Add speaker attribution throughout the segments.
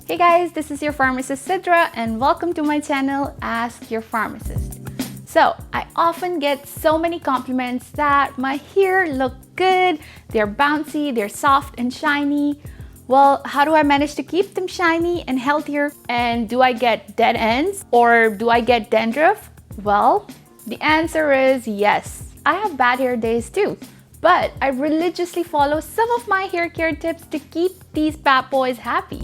Speaker 1: Hey guys, this is your pharmacist Sidra and welcome to my channel, Ask Your Pharmacist. So, I often get so many compliments that my hair look good, they're bouncy, they're soft and shiny. Well, how do I manage to keep them shiny and healthier? And do I get dead ends or do I get dandruff? Well, the answer is yes. I have bad hair days too. But I religiously follow some of my hair care tips to keep these bad boys happy.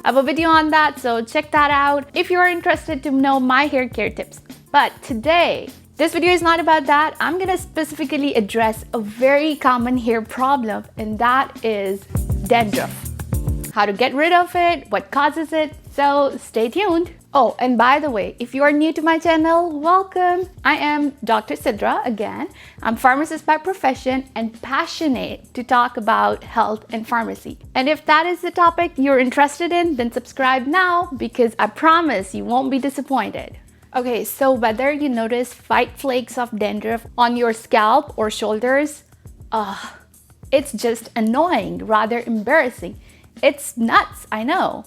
Speaker 1: I have a video on that, so check that out if you're interested to know my hair care tips. But today, this video is not about that. I'm gonna specifically address a very common hair problem, and that is dandruff. How to get rid of it, what causes it, so stay tuned. Oh, and by the way, if you are new to my channel, welcome. I am Dr. Sidra again. I'm pharmacist by profession and passionate to talk about health and pharmacy. And if that is the topic you're interested in, then subscribe now because I promise you won't be disappointed. Okay, so whether you notice white flakes of dandruff on your scalp or shoulders, it's just annoying, rather embarrassing. It's nuts, I know.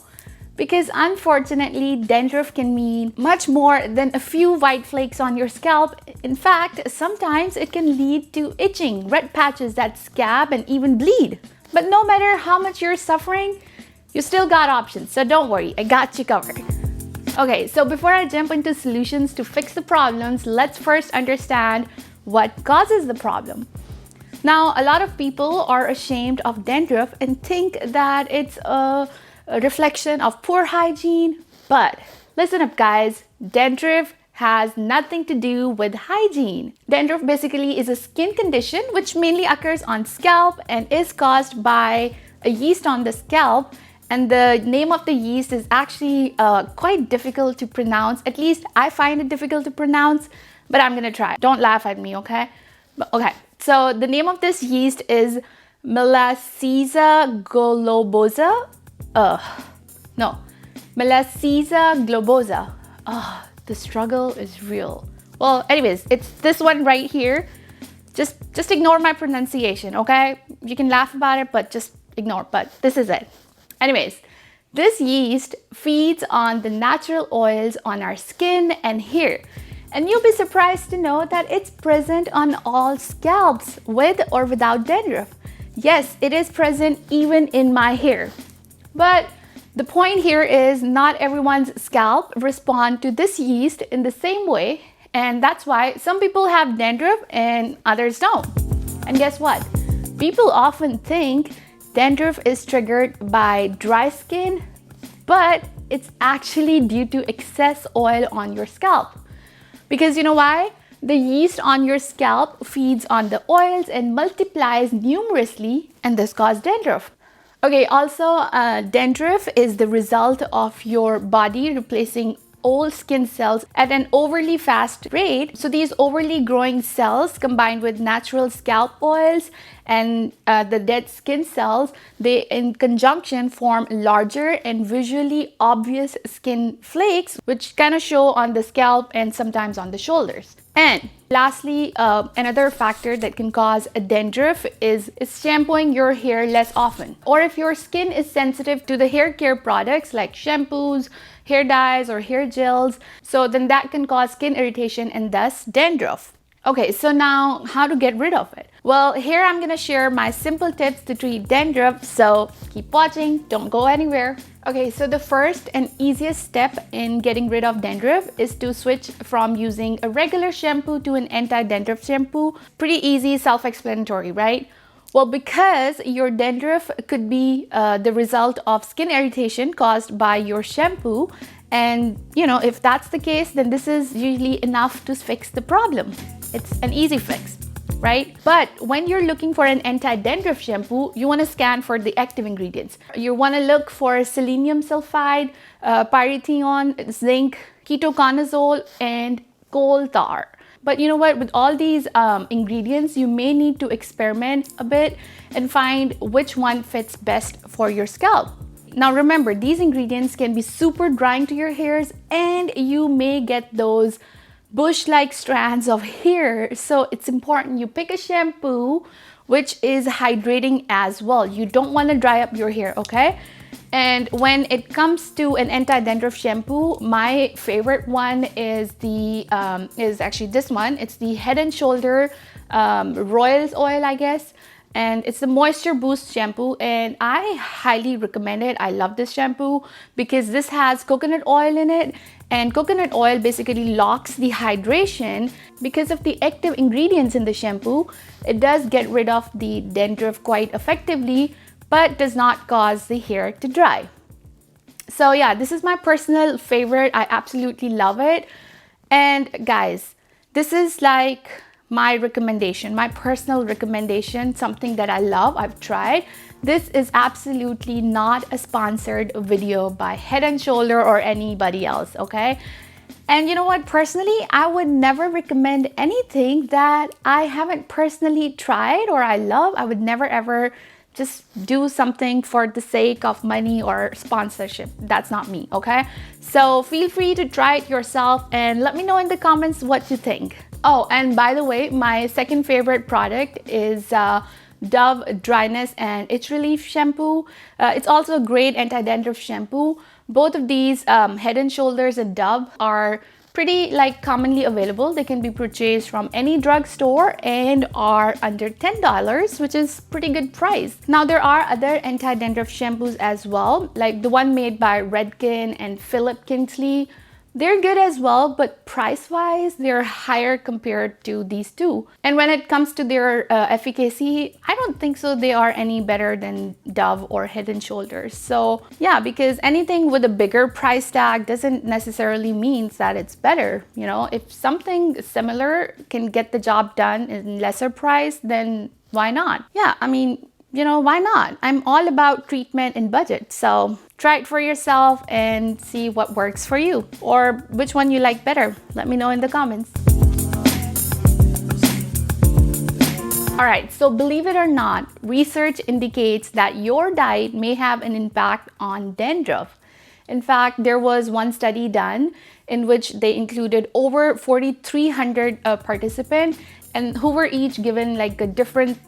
Speaker 1: Because unfortunately, dandruff can mean much more than a few white flakes on your scalp. In fact, sometimes it can lead to itching, red patches that scab and even bleed. But no matter how much you're suffering, you still got options. So don't worry, I got you covered. Okay, so before I jump into solutions to fix the problems, let's first understand what causes the problem. Now, a lot of people are ashamed of dandruff and think that it's a reflection of poor hygiene, but listen up guys, dandruff has nothing to do with hygiene. Dandruff basically is a skin condition which mainly occurs on scalp and is caused by a yeast on the scalp, and the name of the yeast is actually quite difficult to pronounce. At least I find it difficult to pronounce, but I'm gonna try. Don't laugh at me, okay? Okay, so the name of this yeast is Melacisa globosa. Melacisa globosa. The struggle is real. Well, anyways, it's this one right here. Just ignore my pronunciation, okay? You can laugh about it, but just ignore. But this is it. Anyways, this yeast feeds on the natural oils on our skin and hair. And you'll be surprised to know that it's present on all scalps, with or without dandruff. Yes, it is present even in my hair. But the point here is not everyone's scalp respond to this yeast in the same way, and that's why some people have dandruff and others don't. And guess what? People often think dandruff is triggered by dry skin, but it's actually due to excess oil on your scalp. Because you know why? The yeast on your scalp feeds on the oils and multiplies numerously, and this causes dandruff. Okay, also dandruff is the result of your body replacing old skin cells at an overly fast rate. So these overly growing cells combined with natural scalp oils and the dead skin cells, they in conjunction form larger and visually obvious skin flakes, which kind of show on the scalp and sometimes on the shoulders. And lastly, another factor that can cause a dandruff is shampooing your hair less often. Or if your skin is sensitive to the hair care products like shampoos, hair dyes, or hair gels, so then that can cause skin irritation and thus dandruff. Okay, so now how to get rid of it? Well, here I'm gonna share my simple tips to treat dandruff, so keep watching, don't go anywhere. Okay, so the first and easiest step in getting rid of dandruff is to switch from using a regular shampoo to an anti-dandruff shampoo. Pretty easy, self-explanatory, right? Well, because your dandruff could be the result of skin irritation caused by your shampoo, and you know, if that's the case, then this is usually enough to fix the problem. It's an easy fix, right? But when you're looking for an anti-dandruff shampoo, you want to scan for the active ingredients. You want to look for selenium sulfide, pyrithione, zinc, ketoconazole, and coal tar. But you know what, with all these ingredients, you may need to experiment a bit and find which one fits best for your scalp. Now remember, these ingredients can be super drying to your hairs and you may get those bush-like strands of hair. So it's important you pick a shampoo which is hydrating as well. You don't want to dry up your hair, okay? And when it comes to an anti-dandruff shampoo, my favorite one is actually this one. It's the Head and Shoulder Royals oil, I guess. And it's the Moisture Boost shampoo, and I highly recommend it. I love this shampoo because this has coconut oil in it, and coconut oil basically locks the hydration. Because of the active ingredients in the shampoo, it does get rid of the dandruff quite effectively, but does not cause the hair to dry. So yeah, this is my personal favorite. I absolutely love it. And guys, this is like my recommendation, my personal recommendation, something that I love, I've tried. This is absolutely not a sponsored video by Head and Shoulder or anybody else, okay? And you know what, personally, I would never recommend anything that I haven't personally tried or I love. I would never ever just do something for the sake of money or sponsorship. That's not me, okay? So feel free to try it yourself and let me know in the comments what you think. Oh, and by the way, my second favorite product is Dove Dryness and Itch Relief Shampoo. It's also a great anti-dandruff shampoo. Both of these, Head and Shoulders and Dove, are pretty commonly available. They can be purchased from any drugstore and are under $10, which is pretty good price. Now there are other anti-dandruff shampoos as well, like the one made by Redken and Philip Kingsley. They're good as well, but price-wise, they're higher compared to these two. And when it comes to their efficacy, I don't think so they are any better than Dove or Head and Shoulders. So yeah, because anything with a bigger price tag doesn't necessarily mean that it's better. You know, if something similar can get the job done in lesser price, then why not? Yeah, I mean, you know, why not? I'm all about treatment and budget. So try it for yourself and see what works for you or which one you like better. Let me know in the comments. All right, so believe it or not, research indicates that your diet may have an impact on dandruff. In fact, there was one study done in which they included over 4,300 participants and who were each given like a different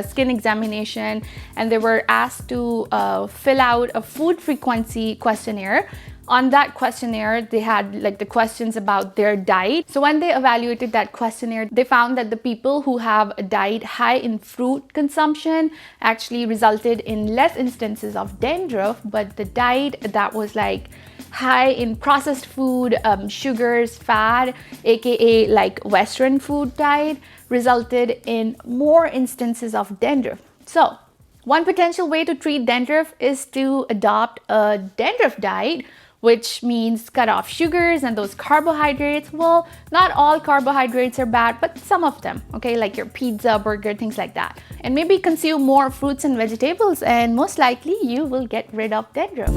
Speaker 1: skin examination, and they were asked to fill out a food frequency questionnaire. On that questionnaire, they had like the questions about their diet. So when they evaluated that questionnaire, they found that the people who have a diet high in fruit consumption actually resulted in less instances of dandruff, but the diet that was like high in processed food, sugars, fat, aka like Western food diet, resulted in more instances of dandruff. So one potential way to treat dandruff is to adopt a dandruff diet, which means cut off sugars and those carbohydrates. Well, not all carbohydrates are bad, but some of them, okay, like your pizza, burger, things like that. And maybe consume more fruits and vegetables, and most likely you will get rid of dandruff.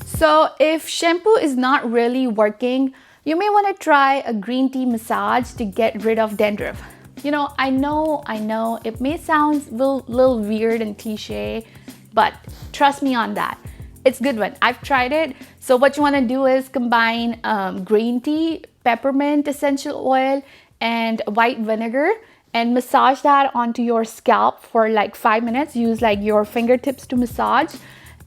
Speaker 1: So if shampoo is not really working, you may want to try a green tea massage to get rid of dandruff. You know, I know, it may sound a little weird and cliche, but trust me on that. It's a good one. I've tried it. So what you want to do is combine green tea, peppermint essential oil, and white vinegar and massage that onto your scalp for like 5 minutes. Use like your fingertips to massage.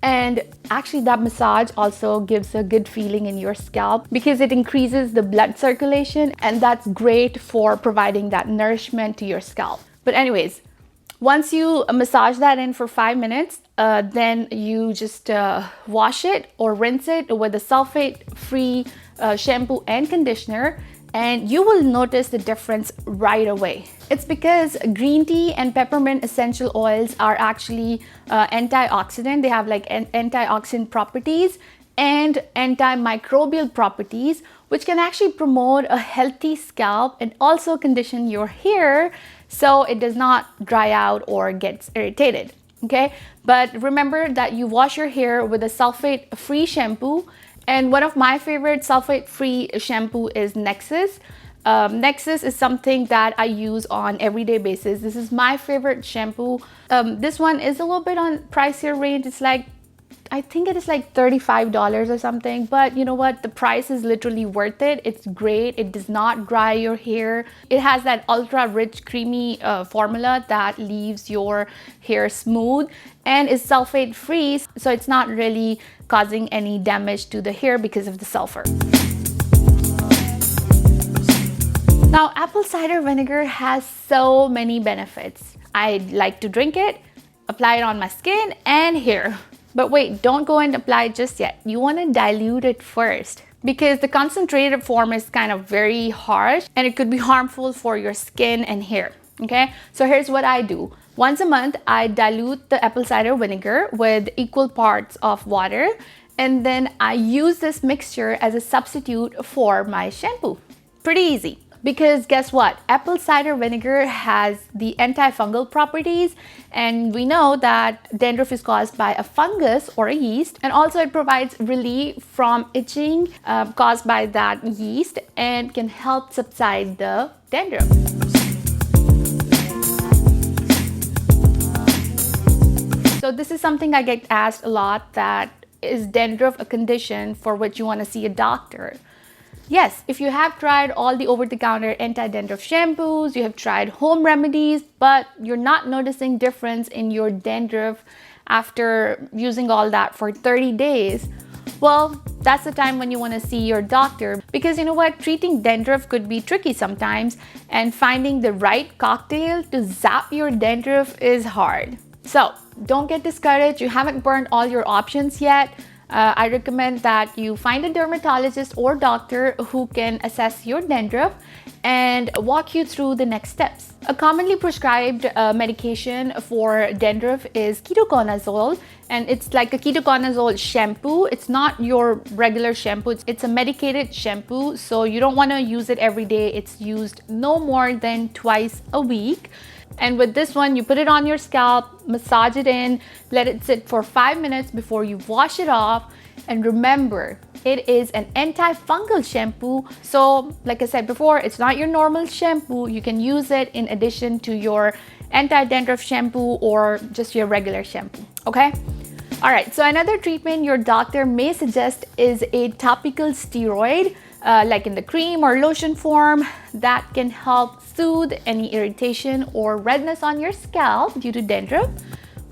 Speaker 1: And actually that massage also gives a good feeling in your scalp because it increases the blood circulation, and that's great for providing that nourishment to your scalp. But anyways, once you massage that in for 5 minutes, then you just wash it or rinse it with a sulfate-free shampoo and conditioner, and you will notice the difference right away. It's because green tea and peppermint essential oils are actually antioxidant. They have like antioxidant properties and antimicrobial properties, which can actually promote a healthy scalp and also condition your hair so it does not dry out or gets irritated. Okay, but remember that you wash your hair with a sulfate-free shampoo. And one of my favorite sulfate-free shampoo is Nexus. Nexus is something that I use on everyday basis. This is my favorite shampoo. This one is a little bit on pricier range. It's like I think it is like $35 or something, but you know what? The price is literally worth it. It's great. It does not dry your hair. It has that ultra rich, creamy formula that leaves your hair smooth and is sulfate free. So it's not really causing any damage to the hair because of the sulfur. Now, apple cider vinegar has so many benefits. I like to drink it, apply it on my skin and hair. But wait, don't go and apply it just yet. You want to dilute it first because the concentrated form is kind of very harsh and it could be harmful for your skin and hair. Okay, so here's what I do. Once a month, I dilute the apple cider vinegar with equal parts of water, and then I use this mixture as a substitute for my shampoo. Pretty easy. Because guess what? Apple cider vinegar has the antifungal properties, and we know that dandruff is caused by a fungus or a yeast, and also it provides relief from itching caused by that yeast and can help subside the dandruff. So this is something I get asked a lot, that is dandruff a condition for which you want to see a doctor? Yes, if you have tried all the over-the-counter anti-dandruff shampoos, you have tried home remedies, but you're not noticing difference in your dandruff after using all that for 30 days, well, that's the time when you want to see your doctor, because you know what? Treating dandruff could be tricky sometimes, and finding the right cocktail to zap your dandruff is hard. So don't get discouraged. You haven't burned all your options yet. I recommend that you find a dermatologist or doctor who can assess your dandruff and walk you through the next steps. A commonly prescribed medication for dandruff is ketoconazole, and it's like a ketoconazole shampoo. It's not your regular shampoo. It's a medicated shampoo, so you don't want to use it every day. It's used no more than twice a week. And with this one, you put it on your scalp, massage it in, let it sit for 5 minutes before you wash it off. And remember, it is an antifungal shampoo. So like I said before, it's not your normal shampoo. You can use it in addition to your anti-dandruff shampoo or just your regular shampoo, okay? All right, so another treatment your doctor may suggest is a topical steroid, like in the cream or lotion form, that can help soothe any irritation or redness on your scalp due to dandruff.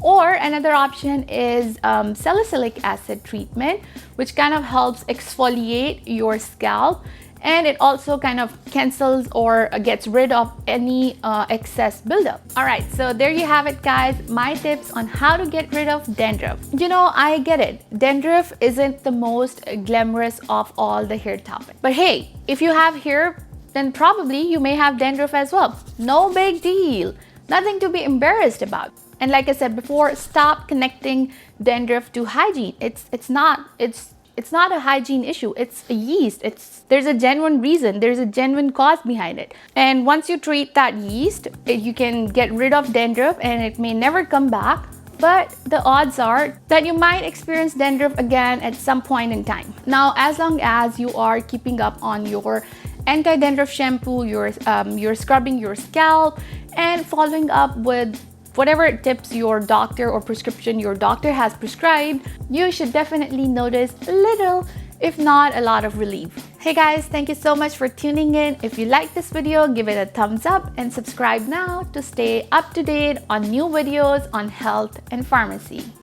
Speaker 1: Or another option is salicylic acid treatment, which kind of helps exfoliate your scalp, and it also kind of cancels or gets rid of any excess buildup. All right, so there you have it, guys. My tips on how to get rid of dandruff. You know, I get it. Dandruff isn't the most glamorous of all the hair topics. But hey, if you have hair, then probably you may have dandruff as well. No big deal. Nothing to be embarrassed about. And like I said before, stop connecting dandruff to hygiene. It's not a hygiene issue. It's a yeast. There's a genuine reason. There's a genuine cause behind it. And once you treat that yeast, you can get rid of dandruff and it may never come back. But the odds are that you might experience dandruff again at some point in time. Now, as long as you are keeping up on your anti-dandruff shampoo, you're scrubbing your scalp and following up with whatever tips your doctor or prescription your doctor has prescribed, you should definitely notice a little, if not a lot of relief. Hey guys, thank you so much for tuning in. If you like this video, give it a thumbs up and subscribe now to stay up to date on new videos on health and pharmacy.